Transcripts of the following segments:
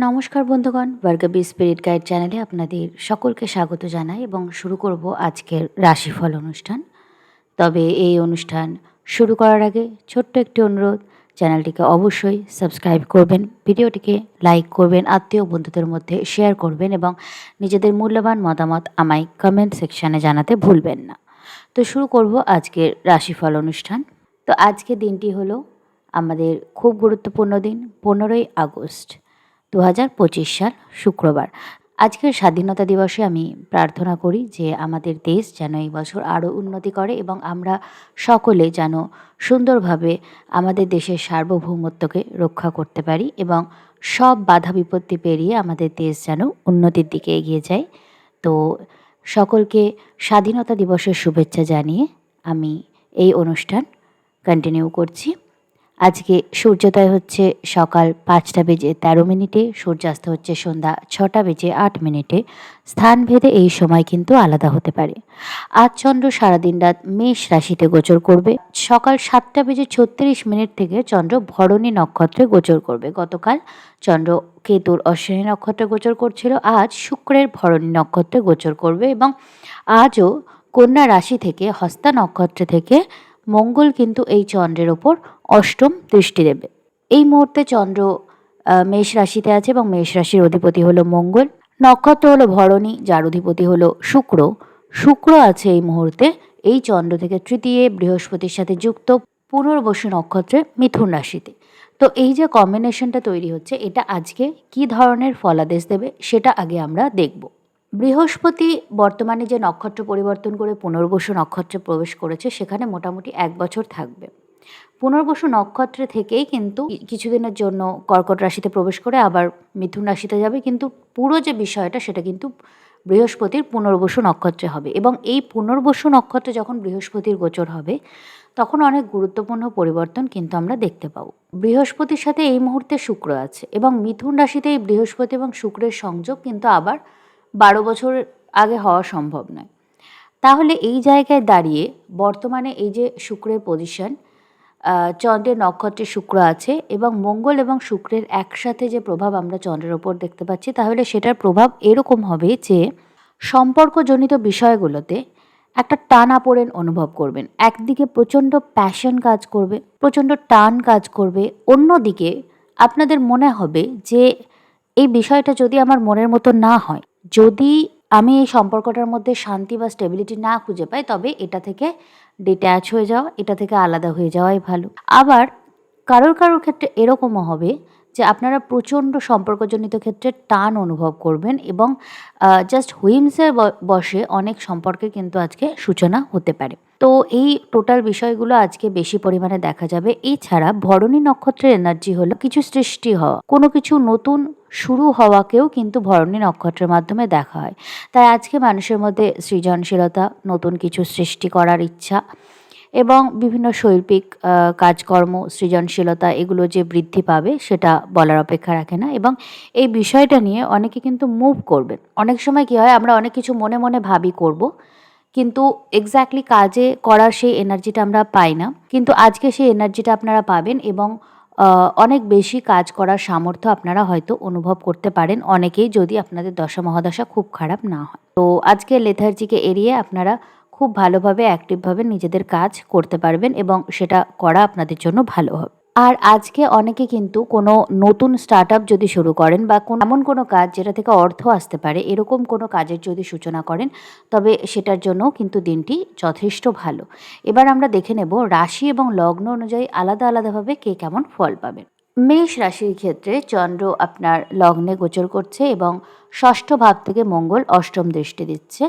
নমস্কার বন্ধুগণ, Bhargavi spirit guide চ্যানেলে আপনাদের সকলকে স্বাগত জানাই এবং শুরু করব আজকের রাশিফল অনুষ্ঠান। তবে এই অনুষ্ঠান শুরু করার আগে ছোট্ট একটি অনুরোধ, চ্যানেলটিকে অবশ্যই সাবস্ক্রাইব করবেন, ভিডিওটিকে লাইক করবেন, আত্মীয় বন্ধুদের মধ্যে শেয়ার করবেন এবং নিজেদের মূল্যবান মতামত আমায় কমেন্ট সেকশানে জানাতে ভুলবেন না। তো শুরু করব আজকের রাশিফল অনুষ্ঠান। তো আজকের দিনটি হলো আমাদের খুব গুরুত্বপূর্ণ দিন, 15ই আগস্ট 2025 সাল, শুক্রবার। আজকের স্বাধীনতা দিবসে আমি প্রার্থনা করি যে আমাদের দেশ যেন এই বছর আরও উন্নতি করে এবং আমরা সকলে যেন সুন্দরভাবে আমাদের দেশের সার্বভৌমত্বকে রক্ষা করতে পারি এবং সব বাধা বিপত্তি পেরিয়ে আমাদের দেশ যেন উন্নতির দিকে এগিয়ে যায়। তো সকলকে স্বাধীনতা দিবসের শুভেচ্ছা জানিয়ে আমি এই অনুষ্ঠান কন্টিনিউ করছি। আজকে সূর্যোদয় হচ্ছে সকাল 5টা বেজে 13 মিনিটে, সূর্যাস্ত হচ্ছে সন্ধ্যা 6টা বেজে 8 মিনিটে। স্থানভেদে এই সময় কিন্তু আলাদা হতে পারে। আজ চন্দ্র সারাদিন রাত মেষ রাশিতে গোচর করবে। সকাল 7টা বেজে 36 মিনিট থেকে চন্দ্র ভরণী নক্ষত্রে গোচর করবে। গতকাল চন্দ্র কেতুর অশ্বিনী নক্ষত্রে গোচর করছিল, আজ শুক্রের ভরণী নক্ষত্রে গোচর করবে এবং আজও কন্যা রাশি থেকে হস্তা নক্ষত্রে থেকে মঙ্গল কিন্তু এই চন্দ্রের ওপর অষ্টম দৃষ্টি দেবে। এই মুহূর্তে চন্দ্র মেষ রাশিতে আছে এবং মেষ রাশির অধিপতি হলো মঙ্গল। নক্ষত্র হলো ভরণী, যার অধিপতি হলো শুক্র। শুক্র আছে এই মুহূর্তে এই চন্দ্র থেকে তৃতীয় বৃহস্পতির সাথে যুক্ত পুনর্বসু নক্ষত্রে মিথুন রাশিতে। তো এই যে কম্বিনেশনটা তৈরি হচ্ছে, এটা আজকে কি ধরনের ফলাদেশ দেবে সেটা আগে আমরা দেখব। বৃহস্পতি বর্তমানে যে নক্ষত্র পরিবর্তন করে পুনর্বসু নক্ষত্রে প্রবেশ করেছে, সেখানে মোটামুটি 1 বছর থাকবে। পুনর্বসু নক্ষত্রে থেকেই কিন্তু কিছুদিনের জন্য কর্কট রাশিতে প্রবেশ করে আবার মিথুন রাশিতে যাবে, কিন্তু পুরো যে বিষয়টা সেটা কিন্তু বৃহস্পতির পুনর্বসু নক্ষত্রে হবে এবং এই পুনর্বসু নক্ষত্রে যখন বৃহস্পতির গোচর হবে তখন অনেক গুরুত্বপূর্ণ পরিবর্তন কিন্তু আমরা দেখতে পাবো। বৃহস্পতির সাথে এই মুহূর্তে শুক্র আছে এবং মিথুন রাশিতে এই বৃহস্পতি এবং শুক্রের সংযোগ কিন্তু আবার 12 বছর আগে হওয়া সম্ভব নয়। তাহলে এই জায়গায় দাঁড়িয়ে বর্তমানে এই যে শুক্রের পজিশন, চন্দ্রের নক্ষত্রে শুক্র আছে এবং মঙ্গল এবং শুক্রের একসাথে যে প্রভাব আমরা চন্দ্রের ওপর দেখতে পাচ্ছি, তাহলে সেটার প্রভাব এরকম হবে যে সম্পর্কজনিত বিষয়গুলোতে একটা টানাপোড়েন অনুভব করবেন। একদিকে প্রচণ্ড প্যাশন কাজ করবে, প্রচণ্ড টান কাজ করবে, অন্যদিকে আপনাদের মনে হবে যে এই বিষয়টা যদি আমার মনের মতো না হয়, যদি আমি এই সম্পর্কটার মধ্যে শান্তি বা স্টেবিলিটি না খুঁজে পাই, তবে এটা থেকে ডিট্যাচ হয়ে যাওয়া, এটা থেকে আলাদা হয়ে যাওয়াই ভালো। আবার কারোর ক্ষেত্রে এরকমও হবে যে আপনারা প্রচণ্ড সম্পর্কজনিত ক্ষেত্রে টান অনুভব করবেন এবং জাস্ট হুইমসের বশে অনেক সম্পর্কের কিন্তু আজকে সূচনা হতে পারে। তো এই টোটাল বিষয়গুলো আজকে বেশি পরিমাণে দেখা যাবে। এছাড়া ভরণী নক্ষত্রের এনার্জি হলো কিছু সৃষ্টি হওয়া, কোনো কিছু নতুন শুরু হওয়াকেও কিন্তু ভরণী নক্ষত্রের মাধ্যমে দেখা হয়। তাই আজকে মানুষের মধ্যে সৃজনশীলতা, নতুন কিছু সৃষ্টি করার ইচ্ছা এবং বিভিন্ন শৈল্পিক কাজকর্ম, সৃজনশীলতা এগুলো যে বৃদ্ধি পাবে সেটা বলার অপেক্ষা রাখে না এবং এই বিষয়টা নিয়ে অনেকে কিন্তু মুভ করবেন। অনেক সময় কী হয়, আমরা অনেক কিছু মনে মনে ভাবি করব, কিন্তু এক্স্যাক্টলি কাজে করার সেই এনার্জিটা আমরা পাই না। কিন্তু আজকে সেই এনার্জিটা আপনারা পাবেন এবং অনেক বেশি কাজ করার সামর্থ্য আপনারা হয়তো অনুভব করতে পারেন অনেকেই, যদি আপনাদের দশা মহাদশা খুব খারাপ না হয়। তো আজকে লেথার্জিকে এড়িয়ে আপনারা খুব ভালোভাবে অ্যাক্টিভভাবে নিজেদের কাজ করতে পারবেন এবং সেটা করা আপনাদের জন্য ভালো হবে। আর আজকে অনেকে কিন্তু কোনো নতুন স্টার্টআপ যদি শুরু করেন বা এমন কোনো কাজ যেটা থেকে অর্থ আসতে পারে, এরকম কোনো কাজের যদি সূচনা করেন, তবে সেটার জন্য কিন্তু দিনটি যথেষ্ট ভালো। এবার আমরা দেখে নেব রাশি এবং লগ্ন অনুযায়ী আলাদা আলাদাভাবে কে কেমন ফল পাবেন। মেষ রাশির ক্ষেত্রে চন্দ্র আপনার লগ্নে গোচর করছে এবং ষষ্ঠ ভাব থেকে মঙ্গল অষ্টম দৃষ্টি দিচ্ছে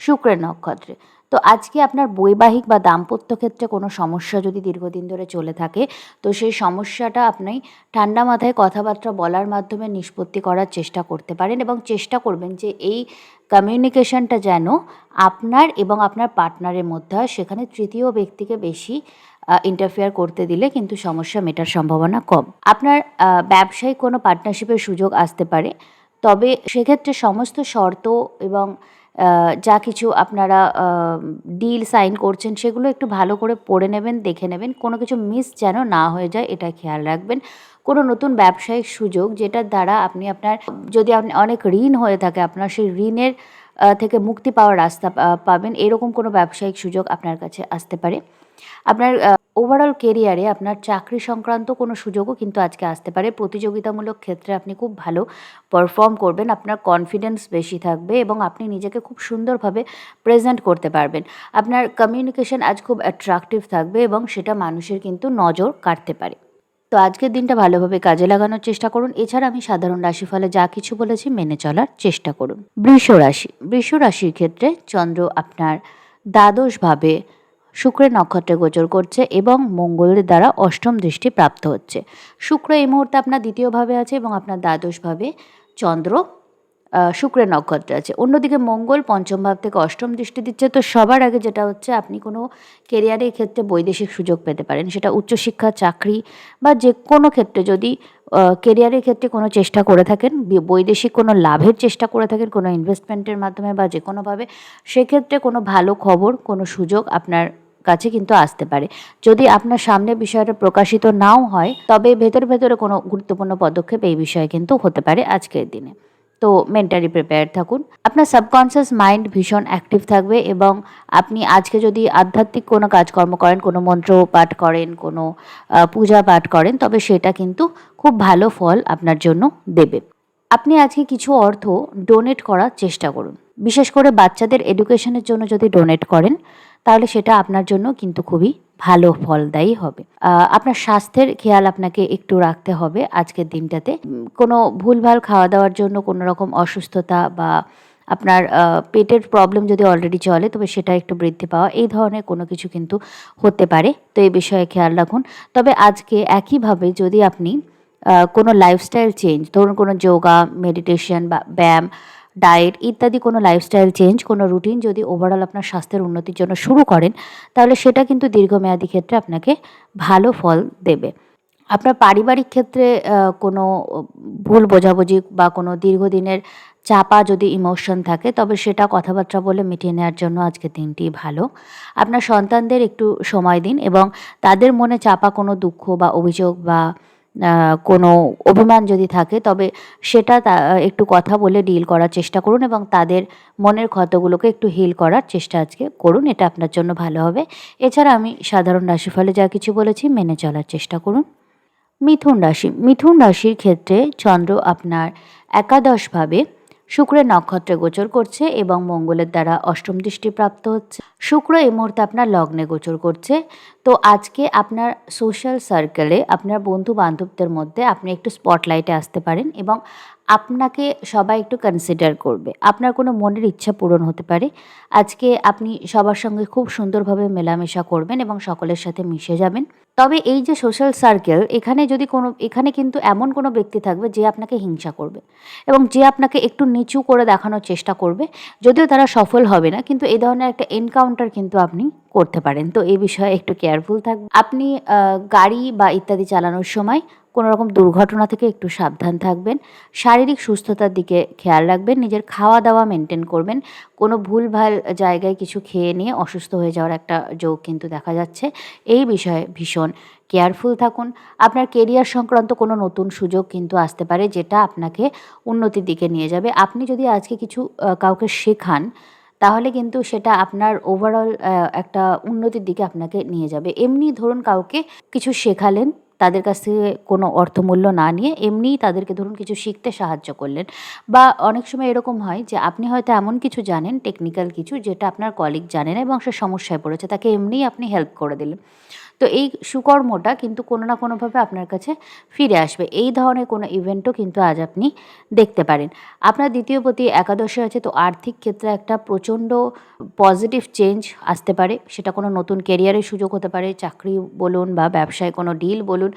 শুক্রের নক্ষত্রে। তো আজকে আপনার বৈবাহিক বা দাম্পত্য ক্ষেত্রে কোনো সমস্যা যদি দীর্ঘদিন ধরে চলে থাকে, তো সেই সমস্যাটা আপনি ঠান্ডা মাথায় কথাবার্তা বলার মাধ্যমে নিষ্পত্তি করার চেষ্টা করতে পারেন এবং চেষ্টা করবেন যে এই কমিউনিকেশনটা যেন আপনার এবং আপনার পার্টনারের মধ্যে হয়, সেখানে তৃতীয় ব্যক্তিকে বেশি ইন্টারফেয়ার করতে দিলে কিন্তু সমস্যা মেটার সম্ভাবনা কম। আপনার ব্যবসায়িক কোনো পার্টনারশিপের সুযোগ আসতে পারে, তবে সেক্ষেত্রে সমস্ত শর্ত এবং যা কিছু আপনারা ডিল সাইন করছেন সেগুলো একটু ভালো করে পড়ে নেবেন, দেখে নেবেন, কোনো কিছু মিস যেন না হয়ে যায় এটা খেয়াল রাখবেন। কোনো নতুন ব্যবসায়িক সুযোগ যেটার দ্বারা আপনি আপনার, যদি আপনি অনেক ঋণ হয়ে থাকে আপনার, সেই ঋণের থেকে মুক্তি পাওয়ার রাস্তা পাবেন, এরকম কোনো ব্যবসায়িক সুযোগ আপনার কাছে আসতে পারে। আপনার ওভারঅল কেরিয়ারে আপনার চাকরি সংক্রান্ত কোনো সুযোগও কিন্তু আজকে আসতে পারে। প্রতিযোগিতামূলক ক্ষেত্রে আপনি খুব ভালো পারফর্ম করবেন, আপনার কনফিডেন্স বেশি থাকবে এবং আপনি নিজেকে খুব সুন্দরভাবে প্রেজেন্ট করতে পারবেন। আপনার কমিউনিকেশন আজ খুব অ্যাট্রাকটিভ থাকবে এবং সেটা মানুষের কিন্তু নজর কাড়তে পারে। তো আজকের দিনটা ভালোভাবে কাজে লাগানোর চেষ্টা করুন। এছাড়া আমি সাধারণ রাশিফলে যা কিছু বলেছি মেনে চলার চেষ্টা করুন। বৃষ রাশি। বৃষ রাশির ক্ষেত্রে চন্দ্র আপনার দ্বাদশভাবে শুক্রের নক্ষত্রে গোচর করছে এবং মঙ্গলের দ্বারা অষ্টম দৃষ্টি প্রাপ্ত হচ্ছে। শুক্র এই মুহূর্তে আপনার দ্বিতীয়ভাবে আছে এবং আপনার দ্বাদশভাবে চন্দ্র শুক্রের নক্ষত্রে আছে। অন্যদিকে মঙ্গল পঞ্চম ভাব থেকে অষ্টম দৃষ্টি দিচ্ছে। তো সবার আগে যেটা হচ্ছে, আপনি কোনো কেরিয়ারের ক্ষেত্রে বৈদেশিক সুযোগ পেতে পারেন, সেটা উচ্চশিক্ষা, চাকরি বা যে কোনো ক্ষেত্রে। যদি কেরিয়ারের ক্ষেত্রে কোনো চেষ্টা করে থাকেন, বৈদেশিক কোনো লাভের চেষ্টা করে থাকেন কোনো ইনভেস্টমেন্টের মাধ্যমে বা যে কোনোভাবে, সেক্ষেত্রে কোনো ভালো খবর, কোনো সুযোগ আপনার কাছে কিন্তু আসতে পারে। যদি আপনার সামনে বিষয়টা প্রকাশিত নাও হয়, তবে ভেতরে ভেতরে কোনো গুরুত্বপূর্ণ পদক্ষেপ এই বিষয়ে কিন্তু হতে পারে আজকের দিনে। তো মেন্টালি প্রিপেয়ার থাকুন। আপনার সাবকনসিয়াস মাইন্ড ভীষণ অ্যাক্টিভ থাকবে এবং আপনি আজকে যদি আধ্যাত্মিক কোনো কাজকর্ম করেন, কোনো মন্ত্র পাঠ করেন, কোনো পূজা পাঠ করেন, তবে সেটা কিন্তু খুব ভালো ফল আপনার জন্য দেবে। আপনি আজকে কিছু অর্থ ডোনেট করার চেষ্টা করুন। বিশেষ করে বাচ্চাদের এডুকেশনের জন্য যদি ডোনেট করেন, তাহলে সেটা আপনার জন্য কিন্তু খুবই ভালো ফলদায়ী হবে। আপনার স্বাস্থ্যের খেয়াল আপনাকে একটু রাখতে হবে আজকের দিনটাতে। কোনো ভুলভাল খাওয়া দাওয়ার জন্য কোনো রকম অসুস্থতা বা আপনার পেটের প্রবলেম যদি অলরেডি চলে, তবে সেটা একটু বৃদ্ধি পাওয়া, এই ধরনের কোনো কিছু কিন্তু হতে পারে। তো এই বিষয়ে খেয়াল রাখুন। তবে আজকে একইভাবে যদি আপনি কোনো লাইফস্টাইল চেঞ্জ, ধরুন কোনো যোগা, মেডিটেশন বা ব্যায়াম, ডায়েট ইত্যাদি কোনো লাইফস্টাইল চেঞ্জ, কোনো রুটিন যদি ওভারঅল আপনার স্বাস্থ্যের উন্নতির জন্য শুরু করেন, তাহলে সেটা কিন্তু দীর্ঘমেয়াদী ক্ষেত্রে আপনাকে ভালো ফল দেবে। আপনার পারিবারিক ক্ষেত্রে কোনো ভুল বোঝাবুঝি বা কোনো দীর্ঘদিনের চাপা যদি ইমোশন থাকে, তবে সেটা কথাবার্তা বলে মিটিয়ে নেওয়ার জন্য আজকের দিনটি ভালো। আপনার সন্তানদের একটু সময় দিন এবং তাদের মনে চাপা কোনো দুঃখ বা অভিযোগ বা কোনো অভিমান যদি থাকে, তবে সেটা একটু কথা বলে ডিল করার চেষ্টা করুন এবং তাদের মনের ক্ষতগুলোকে একটু হিল করার চেষ্টা আজকে করুন। এটা আপনার জন্য ভালো হবে। এছাড়া আমি সাধারণ রাশিফলে যা কিছু বলেছি মেনে চলার চেষ্টা করুন। মিথুন রাশি। মিথুন রাশির ক্ষেত্রে চন্দ্র আপনার একাদশভাবে শুক্রের নক্ষত্রে গোচর করছে এবং মঙ্গলের দ্বারা অষ্টম দৃষ্টি প্রাপ্ত হচ্ছে। শুক্র এই মুহূর্তে আপনার লগ্নে গোচর করছে। তো আজকে আপনার সোশ্যাল সার্কেলে, আপনার বন্ধু বান্ধবদের মধ্যে আপনি একটু স্পটলাইটে আসতে পারেন এবং আপনাকে সবাই একটু কনসিডার করবে। আপনার কোনো মনের ইচ্ছা পূরণ হতে পারে। আজকে আপনি সবার সঙ্গে খুব সুন্দরভাবে মেলামেশা করবেন এবং সকলের সাথে মিশে যাবেন। তবে এই যে সোশ্যাল সার্কেল, এখানে কিন্তু এমন কোনো ব্যক্তি থাকবে যে আপনাকে হিংসা করবে এবং যে আপনাকে একটু নিচু করে দেখানোর চেষ্টা করবে। যদিও তারা সফল হবে না, কিন্তু এই ধরনের একটা এনকাউন্টার কিন্তু আপনি করতে পারেন। তো এই বিষয়ে একটু কেয়ারফুল থাকবেন। আপনি গাড়ি বা ইত্যাদি চালানোর সময় কোনো রকম দুর্ঘটনা থেকে একটু সাবধান থাকবেন। শারীরিক সুস্থতার দিকে খেয়াল রাখবেন। নিজের খাওয়া দাওয়া মেনটেন করবেন। কোনো ভুলভাল জায়গায় কিছু খেয়ে নিয়ে অসুস্থ হয়ে যাওয়ার একটা যোগ কিন্তু দেখা যাচ্ছে। এই বিষয়ে ভীষণ কেয়ারফুল থাকুন। আপনার কেরিয়ার সংক্রান্ত কোনো নতুন সুযোগ কিন্তু আসতে পারে, যেটা আপনাকে উন্নতির দিকে নিয়ে যাবে। আপনি যদি আজকে কিছু কাউকে শেখান, তাহলে কিন্তু সেটা আপনার ওভারঅল একটা উন্নতির দিকে আপনাকে নিয়ে যাবে। এমনি ধরুন কাউকে কিছু শেখালেন, তাদের কাছ থেকে কোনো অর্থমূল্য না নিয়ে এমনিই তাদেরকে ধরুন কিছু শিখতে সাহায্য করলেন। বা অনেক সময় এরকম হয় যে আপনি হয়তো এমন কিছু জানেন, টেকনিক্যাল কিছু, যেটা আপনার কলিগ জানে না এবং সে সমস্যায় পড়েছে, তাকে এমনিই আপনি হেল্প করে দিলেন। তো এই সুকর্মটা কিন্তু কোনো না কোনোভাবে আপনার কাছে ফিরে আসবে। এই ধরনের কোনো ইভেন্টও কিন্তু আজ আপনি দেখতে পারেন। আপনার দ্বিতীয় পতি একাদশে আছে, তো আর্থিক ক্ষেত্রে একটা প্রচণ্ড পজিটিভ চেঞ্জ আসতে পারে। সেটা কোনো নতুন কেরিয়ারের সুযোগ হতে পারে, চাকরি বলুন বা ব্যবসায় কোনো ডিল বলুন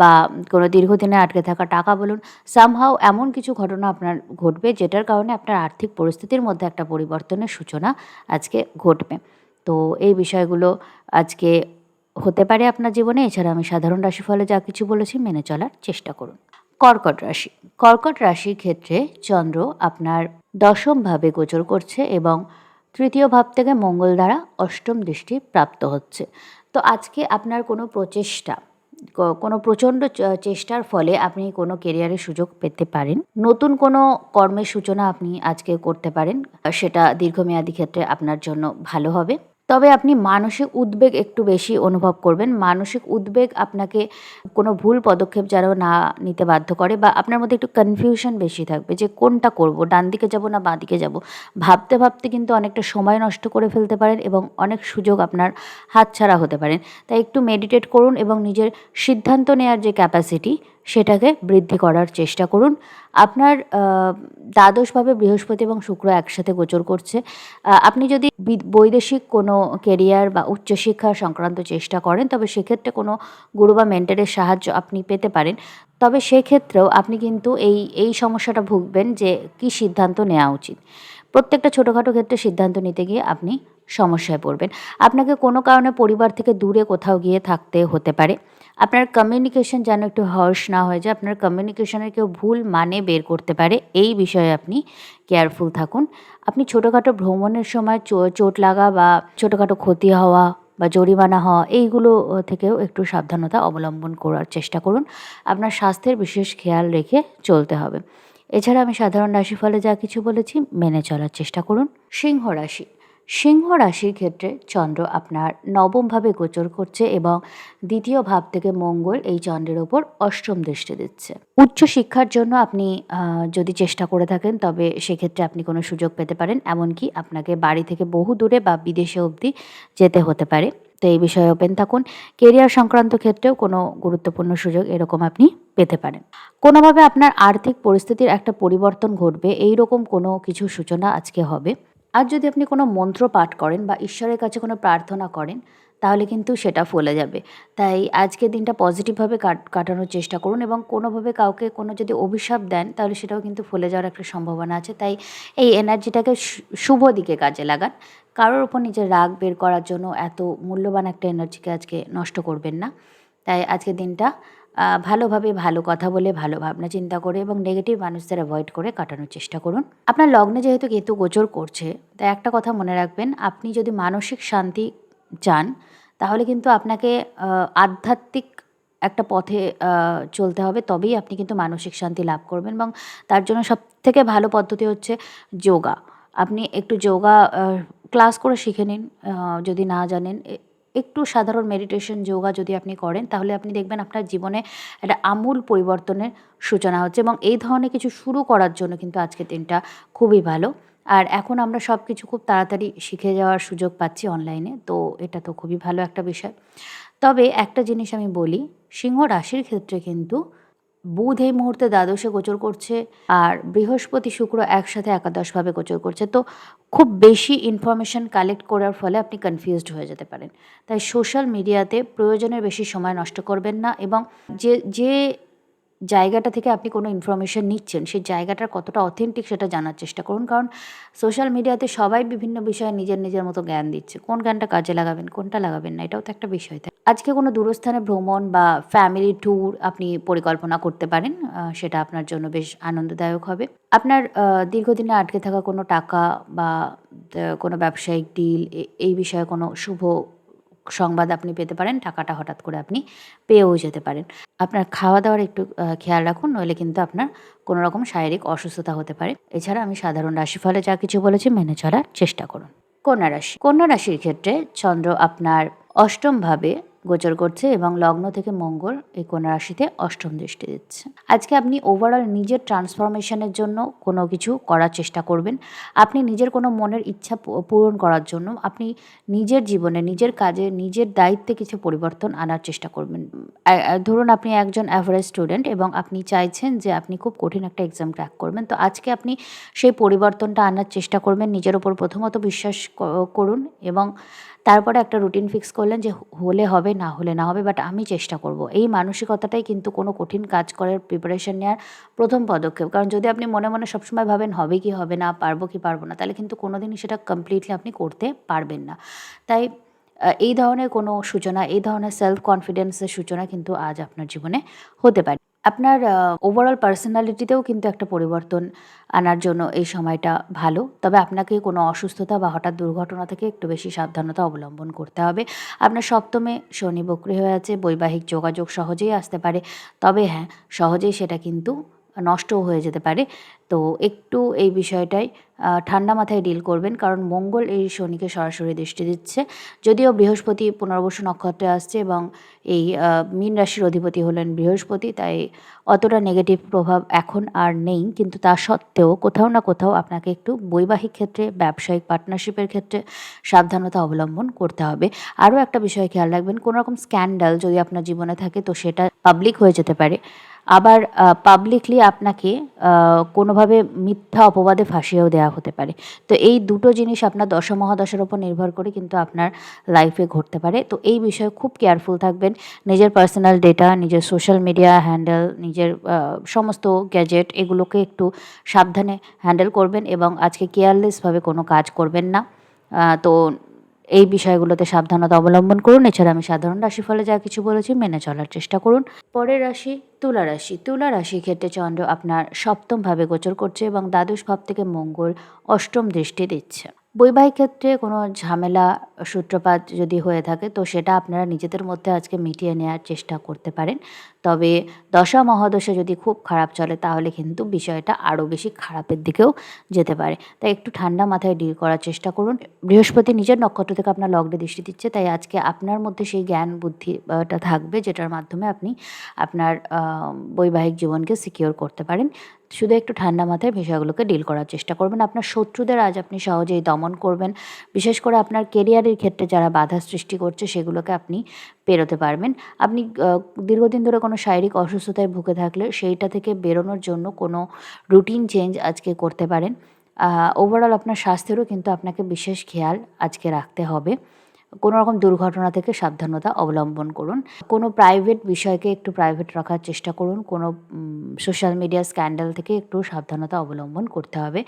বা কোনো দীর্ঘদিনে আটকে থাকা টাকা বলুন। সামহাউ এমন কিছু ঘটনা আপনার ঘটবে, যেটার কারণে আপনার আর্থিক পরিস্থিতির মধ্যে একটা পরিবর্তনের সূচনা আজকে ঘটবে। তো এই বিষয়গুলো আজকে হতে পারে আপনার জীবনে। এছাড়া আমি সাধারণ রাশিফলে যা কিছু বলেছি মেনে চলার চেষ্টা করুন। কর্কট রাশি। কর্কট রাশির ক্ষেত্রে চন্দ্র আপনার দশমভাবে গোচর করছে এবং তৃতীয় ভাব থেকে মঙ্গল দ্বারা অষ্টম দৃষ্টি প্রাপ্ত হচ্ছে। তো আজকে আপনার কোনো প্রচেষ্টা কোনো প্রচণ্ড চেষ্টার ফলে আপনি কোনো কেরিয়ারের সুযোগ পেতে পারেন। নতুন কোনো কর্মের সূচনা আপনি আজকে করতে পারেন। সেটা দীর্ঘমেয়াদী ক্ষেত্রে আপনার জন্য ভালো হবে। তবে আপনি মানসিক উদ্বেগ একটু বেশি অনুভব করবেন। মানসিক উদ্বেগ আপনাকে কোনো ভুল পদক্ষেপ যেন না নিতে বাধ্য করে, বা আপনার মধ্যে একটু কনফিউশন বেশি থাকবে যে কোনটা করব, ডান দিকে যাব না বাঁ দিকে যাব। ভাবতে, ভাবতে কিন্তু অনেকটা সময় নষ্ট করে ফেলতে পারেন এবং অনেক সুযোগ আপনার হাতছাড়া হতে পারেন। তাই একটু মেডিটেট করুন এবং নিজের সিদ্ধান্ত নেওয়ার যে ক্যাপাসিটি সেটাকে বৃদ্ধি করার চেষ্টা করুন। আপনার দ্বাদশভাবে বৃহস্পতি এবং শুক্র একসাথে গোচর করছে। আপনি যদি বৈদেশিক কোনো কেরিয়ার বা উচ্চশিক্ষা সংক্রান্ত চেষ্টা করেন, তবে সেক্ষেত্রে কোনো গুরু বা মেন্টরের সাহায্য আপনি পেতে পারেন। তবে সেক্ষেত্রেও আপনি কিন্তু এই সমস্যাটা ভুগবেন যে কী সিদ্ধান্ত নেওয়া উচিত। প্রত্যেকটা ছোটোখাটো ক্ষেত্রে সিদ্ধান্ত নিতে গিয়ে আপনি সমস্যায় পড়বেন। আপনাকে কোনো কারণে পরিবার থেকে দূরে কোথাও গিয়ে থাকতে হতে পারে। আপনার কমিউনিকেশন যেন একটু হার্শ না হয়ে যায়। আপনার কমিউনিকেশনের কেউ ভুল মানে বের করতে পারে, এই বিষয়ে আপনি কেয়ারফুল থাকুন। আপনি ছোটোখাটো ভ্রমণের সময় চোট লাগা বা ছোটোখাটো ক্ষতি হওয়া বা জরিমানা হওয়া এইগুলো থেকেও একটু সাবধানতা অবলম্বন করার চেষ্টা করুন। আপনার স্বাস্থ্যের বিশেষ খেয়াল রেখে চলতে হবে। এছাড়া আমি সাধারণ রাশিফলে যা কিছু বলেছি মেনে চলার চেষ্টা করুন। সিংহ রাশি। সিংহ রাশির ক্ষেত্রে চন্দ্র আপনার নবমভাবে গোচর করছে এবং দ্বিতীয় ভাব থেকে মঙ্গল এই চন্দ্রের ওপর অষ্টম দৃষ্টি দিচ্ছে। উচ্চশিক্ষার জন্য আপনি যদি চেষ্টা করে থাকেন, তবে সেক্ষেত্রে আপনি কোনো সুযোগ পেতে পারেন। এমনকি আপনাকে বাড়ি থেকে বহু দূরে বা বিদেশে অবধি যেতে হতে পারে। তো এই বিষয়ে ওপেন থাকুন। কেরিয়ার সংক্রান্ত ক্ষেত্রেও কোনো গুরুত্বপূর্ণ সুযোগ এরকম আপনি পেতে পারেন। কোনোভাবে আপনার আর্থিক পরিস্থিতির একটা পরিবর্তন ঘটবে, এই রকম কোনো কিছু সূচনা আজকে হবে। আর যদি আপনি কোনো মন্ত্র পাঠ করেন বা ঈশ্বরের কাছে কোনো প্রার্থনা করেন, তাহলে কিন্তু সেটা ফলে যাবে। তাই আজকের দিনটা পজিটিভভাবে কাটানোর চেষ্টা করুন এবং কোনোভাবে কাউকে কোনো যদি অভিশাপ দেন, তাহলে সেটাও কিন্তু ফলে যাওয়ার একটা সম্ভাবনা আছে। তাই এই এনার্জিটাকে শুভ দিকে কাজে লাগান। কারোর উপর নিজের রাগ বের করার জন্য এত মূল্যবান একটা এনার্জিকে আজকে নষ্ট করবেন না। তাই আজকের দিনটা ভালোভাবে ভালো কথা বলে, ভালো ভাবনা চিন্তা করে এবং নেগেটিভ মানুষদের অ্যাভয়েড করে কাটানোর চেষ্টা করুন। আপনার লগ্নে যেহেতু কেতু গোচর করছে, তাই একটা কথা মনে রাখবেন, আপনি যদি মানসিক শান্তি চান, তাহলে কিন্তু আপনাকে আধ্যাত্মিক একটা পথে চলতে হবে। তবেই আপনি কিন্তু মানসিক শান্তি লাভ করবেন এবং তার জন্য সবথেকে ভালো পদ্ধতি হচ্ছে যোগা। আপনি একটু যোগা ক্লাস করে শিখে নিন। যদি না জানেন, একটু সাধারণ মেডিটেশন, যোগা যদি আপনি করেন, তাহলে আপনি দেখবেন আপনার জীবনে একটা আমূল পরিবর্তনের সূচনা হচ্ছে এবং এই ধরনের কিছু শুরু করার জন্য কিন্তু আজকের দিনটা খুবই ভালো। আর এখন আমরা সব কিছু খুব তাড়াতাড়ি শিখে যাওয়ার সুযোগ পাচ্ছি অনলাইনে, তো এটা তো খুবই ভালো একটা বিষয়। তবে একটা জিনিস আমি বলি, সিংহ রাশির ক্ষেত্রে কিন্তু বুধ এই মুহূর্তে দ্বাদশে গোচর করছে আর বৃহস্পতি শুক্র একসাথে একাদশভাবে গোচর করছে। তো খুব বেশি ইনফরমেশন কালেক্ট করার ফলে আপনি কনফিউজড হয়ে যেতে পারেন। তাই সোশ্যাল মিডিয়াতে প্রয়োজনের বেশি সময় নষ্ট করবেন না এবং যে যে জায়গাটা থেকে আপনি কোনো ইনফরমেশন নিচ্ছেন, সেই জায়গাটার কতটা অথেন্টিক সেটা জানার চেষ্টা করুন। কারণ সোশ্যাল মিডিয়াতে সবাই বিভিন্ন বিষয়ে নিজের, নিজের মতো জ্ঞান দিচ্ছে। কোন জ্ঞানটা কাজে লাগাবেন, কোনটা লাগাবেন না, এটাও তো একটা বিষয়। তাই আজকে কোনো দূরস্থানে ভ্রমণ বা ফ্যামিলি ট্যুর আপনি পরিকল্পনা করতে পারেন। সেটা আপনার জন্য বেশ আনন্দদায়ক হবে। আপনার দীর্ঘদিনে আটকে থাকা কোনো টাকা বা কোনো ব্যবসায়িক ডিল, এই বিষয়ে কোনো শুভ সংবাদ আপনি পেতে পারেন। টাকাটা হঠাৎ করে আপনি পেয়েও যেতে পারেন। আপনার খাওয়া-দাওয়ার একটু খেয়াল রাখুন, নইলে কিন্তু আপনার কোনো রকম শারীরিক অসুস্থতা হতে পারে। এছাড়া আমি সাধারণ রাশিফলে যা কিছু বলেছি মেনে চলার চেষ্টা করুন। কন্যা রাশি। কন্যা রাশির ক্ষেত্রে চন্দ্র আপনার অষ্টমভাবে গোচর করছে এবং লগ্ন থেকে মঙ্গল এই কন্যা রাশিতে অষ্টম দৃষ্টি দিচ্ছে। আজকে আপনি ওভারঅল নিজের ট্রান্সফরমেশনের জন্য কোনো কিছু করার চেষ্টা করবেন। আপনি নিজের কোনো মনের ইচ্ছা পূরণ করার জন্য আপনি নিজের জীবনে, নিজের কাজে, নিজের দায়িত্বে কিছু পরিবর্তন আনার চেষ্টা করবেন। ধরুন আপনি একজন অ্যাভারেজ স্টুডেন্ট এবং আপনি চাইছেন যে আপনি খুব কঠিন একটা এক্সাম ক্র্যাক করবেন। তো আজকে আপনি সেই পরিবর্তনটা আনার চেষ্টা করবেন। নিজের ওপর প্রথমত বিশ্বাস করুন এবং তারপরে একটা রুটিন ফিক্স করলেন যে হলে হবে, না হলে না হবে, বাট আমি চেষ্টা করব। এই মানসিকতাটাই কিন্তু কোনো কঠিন কাজ করার প্রিপারেশন নেওয়ার প্রথম পদক্ষেপ। কারণ যদি আপনি মনে, মনে সবসময় ভাবেন হবে কি হবে না, পারবো কি পারবো না, তাহলে কিন্তু কোনোদিনই সেটা কমপ্লিটলি আপনি করতে পারবেন না। তাই এই ধরনের কোনো সূচনা, এই ধরনের সেলফ কনফিডেন্সের সূচনা কিন্তু আজ আপনার জীবনে হতে পারে। আপনার ওভারঅল পার্সোনালিটিতেও কিন্তু একটা পরিবর্তন আনার জন্য এই সময়টা ভালো। তবে আপনাকে কোনো অসুস্থতা বা হঠাৎ দুর্ঘটনা থেকে একটু বেশি সাবধানতা অবলম্বন করতে হবে। আপনার সপ্তমে শনি বক্রি হয়ে আছে, বৈবাহিক যোগাযোগ সহজেই আসতে পারে। তবে হ্যাঁ, সহজেই সেটা কিন্তু নষ্টও হয়ে যেতে পারে। তো একটু এই বিষয়টায় ঠান্ডা মাথায় ডিল করবেন, কারণ মঙ্গল এই শনিকে সরাসরি দৃষ্টি দিচ্ছে। যদিও বৃহস্পতি পুনর্বসু নক্ষত্রে আসছে এবং এই মীন রাশির অধিপতি হলেন বৃহস্পতি, তাই অতটা নেগেটিভ প্রভাব এখন আর নেই। কিন্তু তা সত্ত্বেও কোথাও না কোথাও আপনাকে একটু বৈবাহিক ক্ষেত্রে, ব্যবসায়িক পার্টনারশিপের ক্ষেত্রে সাবধানতা অবলম্বন করতে হবে। আরও একটা বিষয় খেয়াল রাখবেন, কোনো রকম স্ক্যান্ডাল যদি আপনার জীবনে থাকে তো সেটা পাবলিক হয়ে যেতে পারে। আবার পাবলিকলি আপনাকে কোনোভাবে মিথ্যা অপবাদে ফাঁসিয়েও দেওয়া হতে পারে। তো এই দুটো জিনিস আপনার দশা মহাদশার উপর নির্ভর করে কিন্তু আপনার লাইফে ঘটতে পারে। তো এই বিষয়ে খুব কেয়ারফুল থাকবেন। নিজের পার্সোনাল ডেটা, নিজের সোশ্যাল মিডিয়া হ্যান্ডেল, নিজের সমস্ত গ্যাজেট এগুলোকে একটু সাবধানে হ্যান্ডেল করবেন এবং আজকে কেয়ারলেসভাবে কোনো কাজ করবেন না। তো এই বিষয়গুলোতে সাবধানতা অবলম্বন করুন। এছাড়া আমি সাধারণ রাশিফলে যা কিছু বলেছি মেনে চলার চেষ্টা করুন। পরের রাশি তুলা রাশি। তুলা রাশির ক্ষেত্রে চন্দ্র আপনার সপ্তম ভাবে গোচর করছে এবং দ্বাদশ ভাব থেকে মঙ্গল অষ্টম দৃষ্টি দিচ্ছে। বৈবাহিক ক্ষেত্রে কোনো ঝামেলা সূত্রপাত যদি হয়ে থাকে তো সেটা আপনারা নিজেদের মধ্যে আজকে মিটিয়ে নেওয়ার চেষ্টা করতে পারেন। তবে দশা মহাদশা যদি খুব খারাপ চলে তাহলে কিন্তু বিষয়টা আরও বেশি খারাপের দিকেও যেতে পারে। তাই একটু ঠান্ডা মাথায় ডিল করার চেষ্টা করুন। বৃহস্পতি নিজের নক্ষত্র থেকে আপনার লগ্নে দৃষ্টি দিচ্ছে, তাই আজকে আপনার মধ্যে সেই জ্ঞান বুদ্ধি টা থাকবে, যেটার মাধ্যমে আপনি আপনার বৈবাহিক জীবনকে সিকিওর করতে পারেন। শুধু একটু ঠান্ডা মাথায় বিষয়গুলোকে ডিল করার চেষ্টা করবেন। আপনার শত্রুদের আজ আপনি সহজেই দমন করবেন। বিশেষ করে আপনার কেরিয়ারের ক্ষেত্রে যারা বাধা সৃষ্টি করছে সেগুলোকে আপনি পেরোতে পারবেন। আপনি দীর্ঘদিন ধরে কোনো শারীরিক অসুস্থতায় ভুগে থাকলে সেইটা থেকে বেরোনোর জন্য কোনো রুটিন চেঞ্জ আজকে করতে পারেন। ওভারঅল আপনার স্বাস্থ্যেরও কিন্তু আপনাকে বিশেষ খেয়াল আজকে রাখতে হবে। কোনো রকম দুর্ঘটনা থেকে সাবধানতা অবলম্বন করুন। কোনো প্রাইভেট বিষয়কে একটু প্রাইভেট রাখার চেষ্টা করুন। কোনো সোশ্যাল মিডিয়া স্ক্যান্ডাল থেকে একটু সাবধানতা অবলম্বন করতে হবে।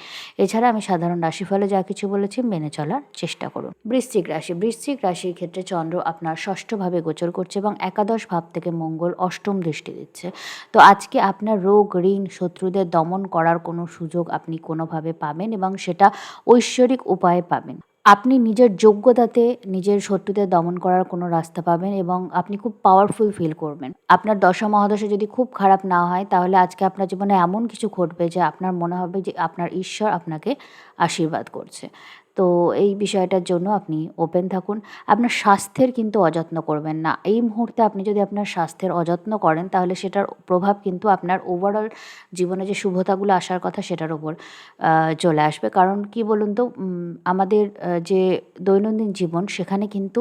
এছাড়া আমি সাধারণ রাশিফলে যা কিছু বলেছি মেনে চলার চেষ্টা করুন। বৃশ্চিক রাশি। বৃশ্চিক রাশির ক্ষেত্রে চন্দ্র আপনার ষষ্ঠভাবে গোচর করছে এবং একাদশ ভাব থেকে মঙ্গল অষ্টম দৃষ্টি দিচ্ছে। তো আজকে আপনার রোগ, ঋণ, শত্রুদের দমন করার কোনো সুযোগ আপনি কোনোভাবে পাবেন এবং সেটা ঐশ্বরিক উপায়ে পাবেন। আপনি নিজের যোগ্যতাতে নিজের শত্রুদের দমন করার কোনো রাস্তা পাবেন এবং আপনি খুব পাওয়ারফুল ফিল করবেন। আপনার দশা মহাদশা যদি খুব খারাপ না হয় তাহলে আজকে আপনার জীবনে এমন কিছু ঘটবে যে আপনার মনে হবে যে আপনার ঈশ্বর আপনাকে আশীর্বাদ করছে। তো এই বিষয়টার জন্য আপনি ওপেন থাকুন। আপনার স্বাস্থ্যের কিন্তু অযত্ন করবেন না। এই মুহূর্তে আপনি যদি আপনার স্বাস্থ্যের অযত্ন করেন তাহলে সেটার প্রভাব কিন্তু আপনার ওভারঅল জীবনে যে শুভতাগুলো আসার কথা সেটার উপর চলে আসবে। কারণ কি বলুন তো, আমাদের যে দৈনন্দিন জীবন সেখানে কিন্তু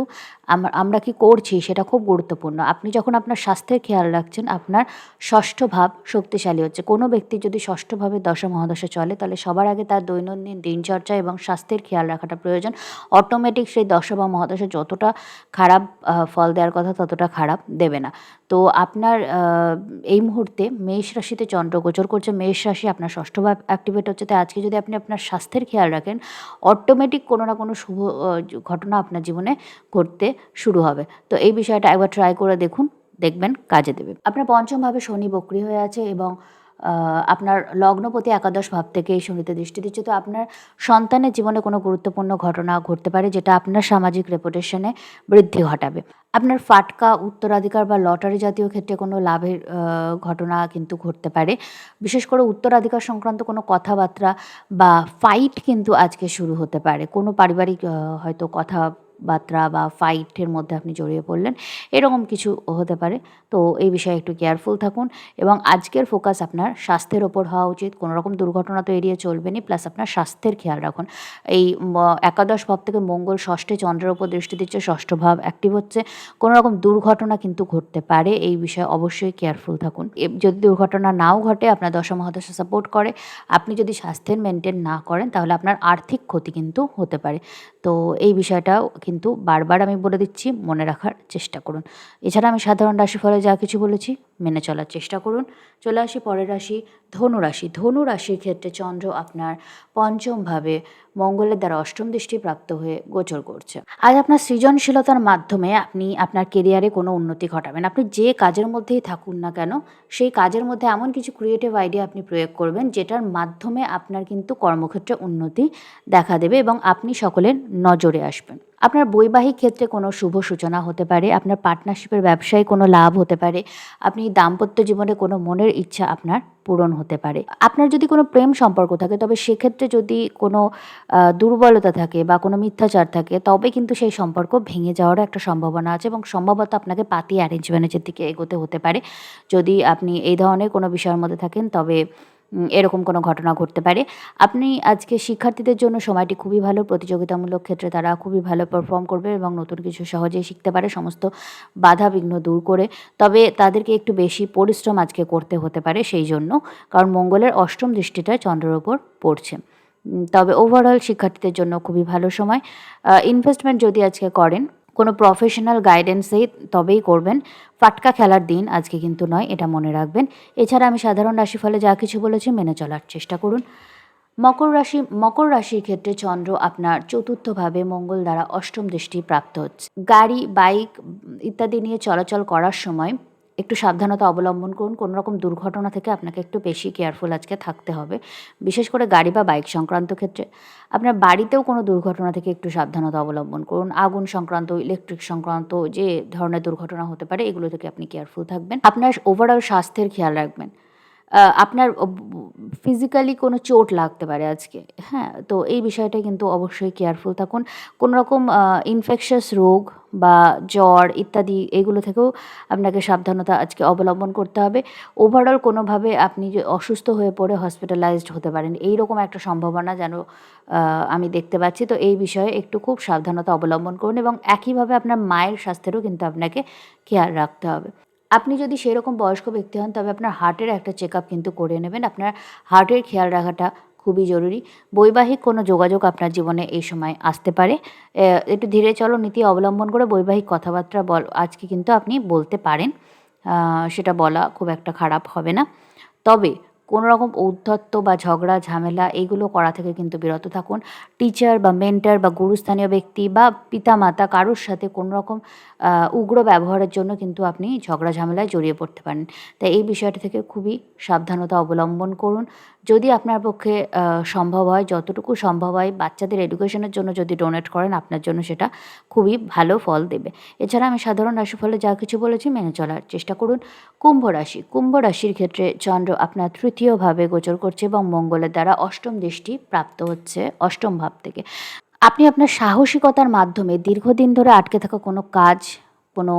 আমরা কি করছি সেটা খুব গুরুত্বপূর্ণ। আপনি যখন আপনার স্বাস্থ্যের খেয়াল রাখছেন আপনার ষষ্ঠ ভাব শক্তিশালী হচ্ছে। কোনো ব্যক্তির যদি ষষ্ঠ ভাবে দশা মহাদশা চলে তাহলে সবার আগে তার দৈনন্দিন দিনচর্চা এবং স্বাস্থ্যের খেয়াল রাখাটা প্রয়োজন। অটোমেটিক সেই দশা বা মহাদশা যতটা খারাপ ফল দেওয়ার কথা ততটা খারাপ দেবে না। তো আপনার এই মুহূর্তে মেষ রাশিতে চন্দ্র গোচর করছে। মেষ রাশি আপনার ষষ্ঠ ভাব অ্যাক্টিভেট হচ্ছে। তাই আজকে যদি আপনি আপনার স্বাস্থ্যের খেয়াল রাখেন অটোমেটিক কোনো না কোনো শুভ ঘটনা আপনার জীবনে ঘটতে শুরু হবে। তো এই বিষয়টা একবার ট্রাই করে দেখুন, দেখবেন কাজে দেবে। আপনার পঞ্চম ভাবে শনি বক্রি হয়ে আছে এবং আপনার লগ্নপতি একাদশ ভাব থেকে এই শনিতে দৃষ্টি দিচ্ছে। তো আপনার সন্তানের জীবনে কোনো গুরুত্বপূর্ণ ঘটনা ঘটতে পারে যেটা আপনার সামাজিক রেপুটেশনে বৃদ্ধি ঘটাবে। আপনার ফাটকা, উত্তরাধিকার বা লটারি জাতীয় ক্ষেত্রে কোনো লাভের ঘটনা কিন্তু ঘটতে পারে। বিশেষ করে উত্তরাধিকার সংক্রান্ত কোনো কথাবার্তা বা ফাইট কিন্তু আজকে শুরু হতে পারে। কোনো পারিবারিক হয়তো কথাবার্তা বা ফাইটের মধ্যে আপনি জড়িয়ে পড়লেন, এরকম কিছু হতে পারে। তো এই বিষয়ে একটু কেয়ারফুল থাকুন এবং আজকের ফোকাস আপনার স্বাস্থ্যের ওপর হওয়া উচিত। কোনো রকম দুর্ঘটনা তো এড়িয়ে চলবেনই, প্লাস আপনার স্বাস্থ্যের খেয়াল রাখুন। এই একাদশ ভাব থেকে মঙ্গল ষষ্ঠে চন্দ্রের ওপর দৃষ্টি দিচ্ছে, ষষ্ঠ ভাব অ্যাক্টিভ হচ্ছে। কোনো রকম দুর্ঘটনা কিন্তু ঘটতে পারে, এই বিষয়ে অবশ্যই কেয়ারফুল থাকুন। যদি দুর্ঘটনা নাও ঘটে আপনার দশা মহাদশা সাপোর্ট করে, আপনি যদি স্বাস্থ্যের মেনটেন না করেন তাহলে আপনার আর্থিক ক্ষতি কিন্তু হতে পারে। তো এই বিষয়টাও কিন্তু বারবার আমি বলে দিচ্ছি, মনে রাখার চেষ্টা করুন। এছাড়া আমি সাধারণ রাশিফলে যা কিছু বলেছি মেনে চলার চেষ্টা করুন। চলে আসি পরের রাশি ধনুরাশি। ধনুরাশির ক্ষেত্রে চন্দ্র আপনার পঞ্চমভাবে মঙ্গলের দ্বারা অষ্টম দৃষ্টি প্রাপ্ত হয়ে গোচর করছে। আজ আপনার সৃজনশীলতার মাধ্যমে আপনি আপনার কেরিয়ারে কোনো উন্নতি ঘটাবেন। আপনি যে কাজের মধ্যেই থাকুন না কেন, সেই কাজের মধ্যে এমন কিছু ক্রিয়েটিভ আইডিয়া আপনি প্রয়োগ করবেন, যেটার মাধ্যমে আপনার কিন্তু কর্মক্ষেত্রে উন্নতি দেখা দেবে এবং আপনি সকলের নজরে আসবেন। আপনার বৈবাহিক ক্ষেত্রে কোনো শুভ সূচনা হতে পারে, আপনার পার্টনারশিপের ব্যবসায় কোনো লাভ হতে পারে, আপনি দাম্পত্য জীবনে কোনো মনের ইচ্ছা আপনার পূরণ হতে পারে। আপনার যদি কোনো প্রেম সম্পর্ক থাকে, তবে সেক্ষেত্রে যদি কোনো দুর্বলতা থাকে বা কোনো মিথ্যাচার থাকে, তবে কিন্তু সেই সম্পর্ক ভেঙে যাওয়ারও একটা সম্ভাবনা আছে এবং সম্ভবত আপনাকে পাতি অ্যারেঞ্জ ম্যারেজের দিকে এগোতে হতে পারে। যদি আপনি এই ধরনের কোনো বিষয়ের মধ্যে থাকেন, তবে এরকম কোনো ঘটনা ঘটতে পারে। আপনি আজকে শিক্ষার্থীদের জন্য সময়টি খুবই ভালো। প্রতিযোগিতামূলক ক্ষেত্রে তারা খুবই ভালো পারফর্ম করবে এবং নতুন কিছু সহজেই শিখতে পারে সমস্ত বাধা বিঘ্ন দূর করে। তবে তাদেরকে একটু বেশি পরিশ্রম আজকে করতে হতে পারে সেই জন্য, কারণ মঙ্গলের অষ্টম দৃষ্টিটা চন্দ্রের ওপর পড়ছে। তবে ওভারঅল শিক্ষার্থীদের জন্য খুবই ভালো সময়। ইনভেস্টমেন্ট যদি আজকে করেন, কোনো প্রফেশনাল গাইডেন্সেই তবেই করবেন। ফাটকা খেলার দিন আজকে কিন্তু নয়, এটা মনে রাখবেন। এছাড়া আমি সাধারণ রাশিফলে যা কিছু বলেছি মেনে চলার চেষ্টা করুন। মকর রাশির ক্ষেত্রে চন্দ্র আপনার চতুর্থভাবে মঙ্গল দ্বারা অষ্টম দৃষ্টি প্রাপ্ত হচ্ছে। গাড়ি, বাইক ইত্যাদি নিয়ে চলাচল করার সময় একটু সাবধানতা অবলম্বন করুন। কোনো রকম দুর্ঘটনা থেকে আপনাকে একটু বেশি কেয়ারফুল আজকে থাকতে হবে, বিশেষ করে গাড়ি বা বাইক সংক্রান্ত ক্ষেত্রে। আপনার বাড়িতেও কোনো দুর্ঘটনা থেকে একটু সাবধানতা অবলম্বন করুন। আগুন সংক্রান্ত, ইলেকট্রিক সংক্রান্ত যে ধরনের দুর্ঘটনা হতে পারে, এগুলো থেকে আপনি কেয়ারফুল থাকবেন। আপনার ওভারঅল স্বাস্থ্যের খেয়াল রাখবেন। আপনার ফিজিক্যালি কোনো চোট লাগতে পারে আজকে, হ্যাঁ? তো এই বিষয়টা কিন্তু অবশ্যই কেয়ারফুল থাকুন। কোনো রকম ইনফেকশাস রোগ বা জ্বর ইত্যাদি এগুলো থেকেও আপনাকে সাবধানতা আজকে অবলম্বন করতে হবে। ওভারঅল কোনোভাবে আপনি যে অসুস্থ হয়ে পড়ে হসপিটালাইজড হতে পারেন, এইরকম একটা সম্ভাবনা যেন আমি দেখতে পাচ্ছি। তো এই বিষয়ে একটু খুব সাবধানতা অবলম্বন করুন এবং একইভাবে আপনার মায়ের স্বাস্থ্যেরও কিন্তু আপনাকে খেয়াল রাখতে হবে। আপনি যদি সেরকম বয়স্ক ব্যক্তি হন, তবে আপনার হার্টের একটা চেকআপ কিন্তু করে নেবেন। আপনার হার্টের খেয়াল রাখাটা খুবই জরুরি। বৈবাহিক কোনো যোগাযোগ আপনার জীবনে এই সময় আসতে পারে। একটু ধীরে চলো নীতি অবলম্বন করে বৈবাহিক কথাবার্তা আজকে কিন্তু আপনি বলতে পারেন। সেটা বলা খুব একটা খারাপ হবে না। তবে কোনো রকম ঔদ্ধত্য বা ঝগড়া ঝামেলা এইগুলো করা থেকে কিন্তু বিরত থাকুন। টিচার বা মেন্টর বা গুরুস্থানীয় ব্যক্তি বা পিতামাতা কারোর সাথে কোনো রকম উগ্র ব্যবহারের জন্য কিন্তু আপনি ঝগড়া ঝামেলায় জড়িয়ে পড়তে পারেন। তাই এই বিষয়টা থেকে খুবই সাবধানতা অবলম্বন করুন। যদি আপনার পক্ষে সম্ভব হয়, যতটুকু সম্ভব হয় বাচ্চাদের এডুকেশনের জন্য যদি ডোনেট করেন, আপনার জন্য সেটা খুবই ভালো ফল দেবে। এছাড়া আমি সাধারণ রাশিফলে যা কিছু বলেছি মেনে চলার চেষ্টা করুন। কুম্ভ রাশির ক্ষেত্রে চন্দ্র আপনার তৃতীয়ভাবে গোচর করছে এবং মঙ্গলের দ্বারা অষ্টম দৃষ্টি প্রাপ্ত হচ্ছে অষ্টম ভাব থেকে। আপনি আপনার সাহসিকতার মাধ্যমে দীর্ঘদিন ধরে আটকে থাকা কোনো কাজ, কোনো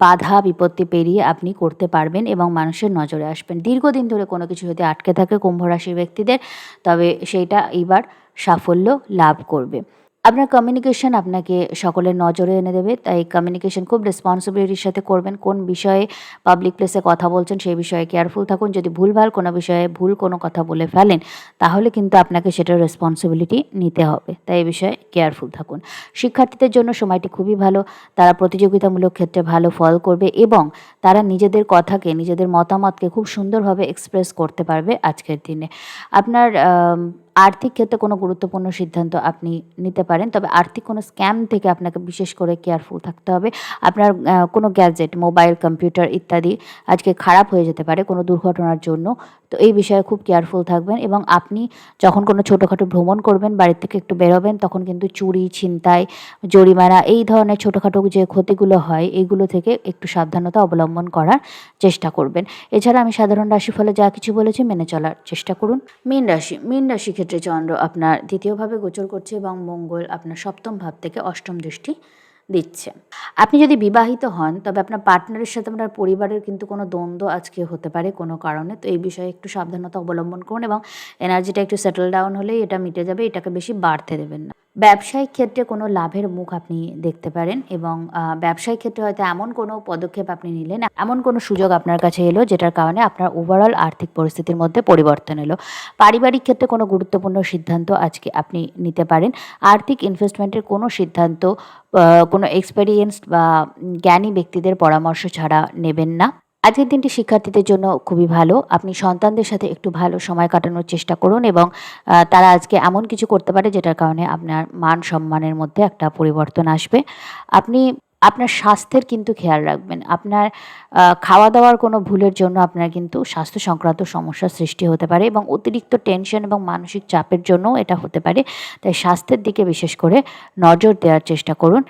বাধা বিপত্তি পেরিয়ে আপনি করতে পারবেন এবং মানুষের নজরে আসবেন। দীর্ঘদিন ধরে কোনো কিছু যদি আটকে থাকে কুম্ভ রাশির ব্যক্তিদের, তবে সেইটা এইবার সাফল্য লাভ করবে। আপনার কমিউনিকেশন আপনাকে সকলের নজরে এনে দেবে, তাই কমিউনিকেশন খুব রেসপন্সিবিলিটির সাথে করবেন। কোন বিষয়ে পাবলিক প্লেসে কথা বলছেন সেই বিষয়ে কেয়ারফুল থাকুন। যদি ভুলভাল কোনো বিষয়ে ভুল কোনো কথা বলে ফেলেন, তাহলে কিন্তু আপনাকে সেটার রেসপন্সিবিলিটি নিতে হবে, তাই এই বিষয়ে কেয়ারফুল থাকুন। শিক্ষার্থীদের জন্য সময়টি খুবই ভালো। তারা প্রতিযোগিতামূলক ক্ষেত্রে ভালো ফল করবে এবং তারা নিজেদের কথাকে, নিজেদের মতামতকে খুব সুন্দরভাবে এক্সপ্রেস করতে পারবে আজকের দিনে। আপনার আর্থিক ক্ষেত্রে কোনো গুরুত্বপূর্ণ সিদ্ধান্ত আপনি নিতে পারেন, তবে আর্থিক কোনো স্ক্যাম থেকে আপনাকে বিশেষ করে কেয়ারফুল থাকতে হবে। আপনার কোনো গ্যাজেট, মোবাইল, কম্পিউটার ইত্যাদি আজকে খারাপ হয়ে যেতে পারে কোনো দুর্ঘটনার জন্য। তো এই বিষয়ে খুব কেয়ারফুল থাকবেন এবং আপনি যখন কোনো ছোটোখাটো ভ্রমণ করবেন, বাড়ির থেকে একটু বেরোবেন, তখন কিন্তু চুরি, ছিনতাই, জরিমানা এই ধরনের ছোটোখাটো যে ক্ষতিগুলো হয়, এইগুলো থেকে একটু সাবধানতা অবলম্বন করার চেষ্টা করবেন। এছাড়া আমি সাধারণ রাশিফলে যা কিছু বলেছি মেনে চলার চেষ্টা করুন। মীন রাশি ক্ষেত্রে চন্দ্র আপনার দ্বিতীয়ভাবে গোচর করছে এবং মঙ্গল আপনার সপ্তম ভাব থেকে অষ্টম দৃষ্টি দিচ্ছে। আপনি যদি বিবাহিত হন, তবে আপনার পার্টনারের সাথে আপনার পরিবারের কিন্তু কোনো দ্বন্দ্ব আজকে হতে পারে কোনো কারণে। তো এই বিষয়ে একটু সাবধানতা অবলম্বন করুন এবং এনার্জিটা একটু সেটেল ডাউন হলেই এটা মিটে যাবে। এটাকে বেশি বাড়তে দেবেন না। ব্যবসায়িক ক্ষেত্রে কোনো লাভের মুখ আপনি দেখতে পারেন এবং ব্যবসায়িক ক্ষেত্রে হয়তো এমন কোনো পদক্ষেপ আপনি নিলেন, এমন কোনো সুযোগ আপনার কাছে এলো যেটার কারণে আপনার ওভারঅল আর্থিক পরিস্থিতির মধ্যে পরিবর্তন এলো। পারিবারিক ক্ষেত্রে কোনো গুরুত্বপূর্ণ সিদ্ধান্ত আজকে আপনি নিতে পারেন। আর্থিক ইনভেস্টমেন্টের কোনো সিদ্ধান্ত কোনো এক্সপেরিয়েন্সড বা জ্ঞানী ব্যক্তিদের পরামর্শ ছাড়া নেবেন না। আজকের দিনটি শিক্ষার্থীদের জন্য খুবই ভালো। আপনি সন্তানদের সাথে একটু ভালো সময় কাটানোর চেষ্টা করুন এবং তারা আজকে এমন কিছু করতে পারে যেটার কারণে আপনার মান-সম্মানের মধ্যে একটা পরিবর্তন আসবে। আপনি আপনার স্বাস্থ্যের কিন্তু খেয়াল রাখবেন। আপনার খাওয়া-দাওয়ার কোনো ভুলের জন্য আপনার কিন্তু স্বাস্থ্য সংক্রান্ত সমস্যার সৃষ্টি হতে পারে এবং অতিরিক্ত টেনশন এবং মানসিক চাপের জন্যও এটা হতে পারে। তাই স্বাস্থ্যের দিকে বিশেষ করে নজর দেওয়ার চেষ্টা করুন।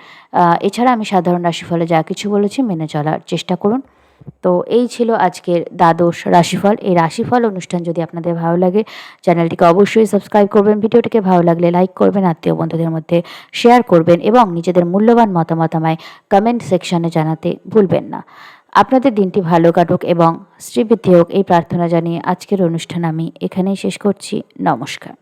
এছাড়া আমি সাধারণ রাশিফলে যা কিছু বলেছি মেনে চলার চেষ্টা করুন। তো এই ছিল আজকের দ্বাদশ রাশিফল। এই রাশিফল অনুষ্ঠান যদি আপনাদের ভালো লাগে চ্যানেলটিকে অবশ্যই সাবস্ক্রাইব করবেন। ভিডিওটিকে ভালো লাগলে লাইক করবেন, আত্মীয় বন্ধুদের মধ্যে শেয়ার করবেন এবং নিজেদের মূল্যবান মতামত আমায় কমেন্ট সেকশনে জানাতে ভুলবেন না। আপনাদের দিনটি ভালো কাটুক এবং শ্রীবৃদ্ধি হোক এই প্রার্থনা জানিয়ে আজকের অনুষ্ঠান আমি এখানেই শেষ করছি। নমস্কার।